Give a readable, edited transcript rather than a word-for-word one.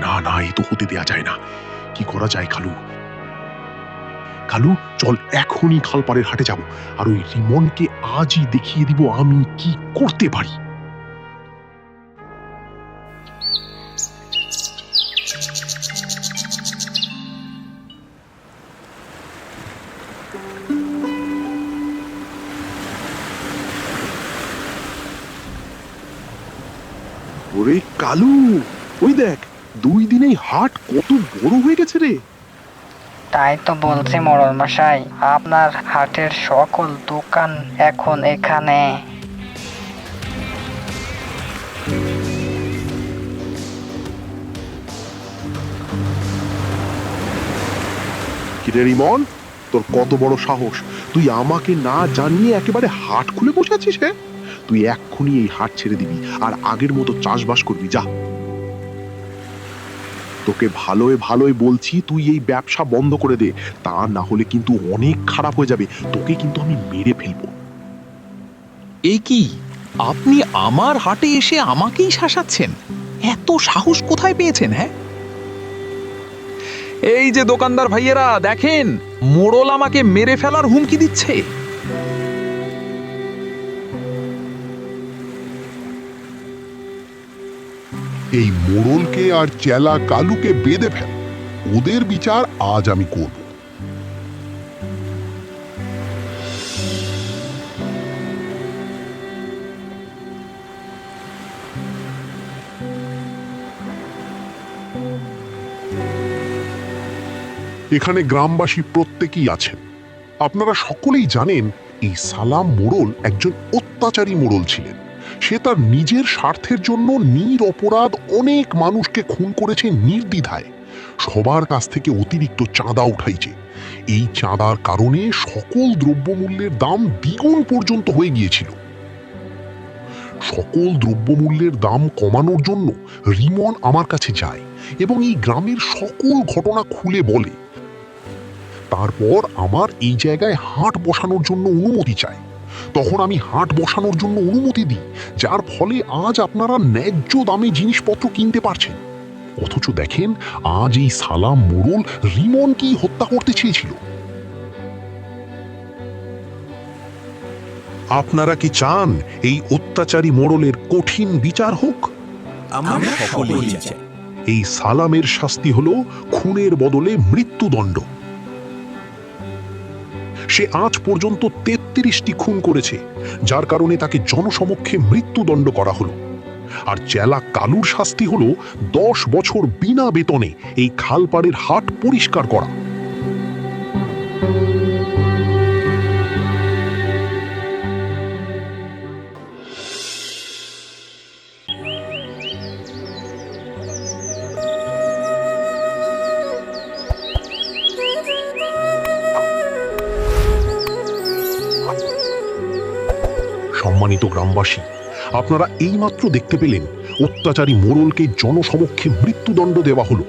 না না, এ তো হতে দেয়া যায় না। কি করা যায় খালু? খালু, চল এখনই খালপাড়ের হাটে যাব, আর ওই রিমনকে আজই দেখিয়ে দিব আমি কি করতে পারি। ওরে কালু, ওই দেখ, 2 দিনেই হাট কত বড় হয়ে গেছে রে। তাই তো বলছি মোড়ল মশাই, আপনার হাটের সকল দোকান এখন এখানে। কিরে রিমন, তোর কত বড় সাহস, তুই আমাকে না জানিয়ে একেবারে হাট খুলে বসে আছিস? হ্যাঁ, তুই এক্ষুনি এই হাট ছেড়ে দিবি আর আগের মতো চাষবাস করবি, যা। তোকে ভালোই ভালোই বলছি, তুই এই ব্যবসা বন্ধ করে দে, তা না হলে কিন্তু অনেক খারাপ হয়ে যাবে, তোকে কিন্তু আমি মেরে ফেলবো। এ কি, আপনি আমার হাটে এসে আমাকেই শাসাচ্ছেন? এত সাহস কোথায় পেয়েছেন? হ্যাঁ, এই যে দোকানদার ভাইয়েরা, দেখেন মোড়ল আমাকে মেরে ফেলার হুমকি দিচ্ছে। এই মোড়লকে আর চেলা কালুকে বেঁধে ফেল, ওদের বিচার আজ আমি করব। এখানে গ্রামবাসী প্রত্যেকেই আছেন। আপনারা সকলেই জানেন এই সালাম মোড়ল একজন অত্যাচারী মোড়ল ছিলেন। সে তার নিজের স্বার্থের জন্য নিরপরাধ অনেক মানুষকে খুন করেছে নির্দ্বিধায়। সবার কাছ থেকে অতিরিক্ত চাঁদা উঠাইছে। এই চাঁদার কারণে সকল দ্রব্যমূল্যের দাম দ্বিগুণ পর্যন্ত হয়ে গিয়েছিল। সকল দ্রব্যমূল্যের দাম কমানোর জন্য রিমন আমার কাছে যায় এবং এই গ্রামের সকল ঘটনা খুলে বলে। তারপর আমার এই জায়গায় হাট বসানোর জন্য অনুমতি চাই। তখন আমি হাট বসানোর জন্য অনুমতি দিই, যার ফলে আজ আপনারা ন্যায্য দামে জিনিসপত্র কিনতে পারছেন। অথচ দেখেন, আজ এই সালাম মোড়ল রিমনকেই হত্যা করতে চেয়েছিল। আপনারা কি চান এই অত্যাচারী মোড়লের কঠিন বিচার হোক? আমরা সকলেই চাই। এই সালামের শাস্তি হলো খুনের বদলে মৃত্যুদণ্ড। সে আজ পর্যন্ত 33টি খুন করেছে, যার কারণে তাকে জনসমক্ষে মৃত্যুদণ্ড করা হলো। আর চেলা কালুর শাস্তি হলো 10 বছর বিনা বেতনে এই খালপাড়ের হাট পরিষ্কার করা। সম্মানিত গ্রামবাসী, আপনারা এইমাত্র দেখতে পেলেন অত্যাচারী মোড়লকে জনসমক্ষে মৃত্যুদণ্ড দেওয়া হলো।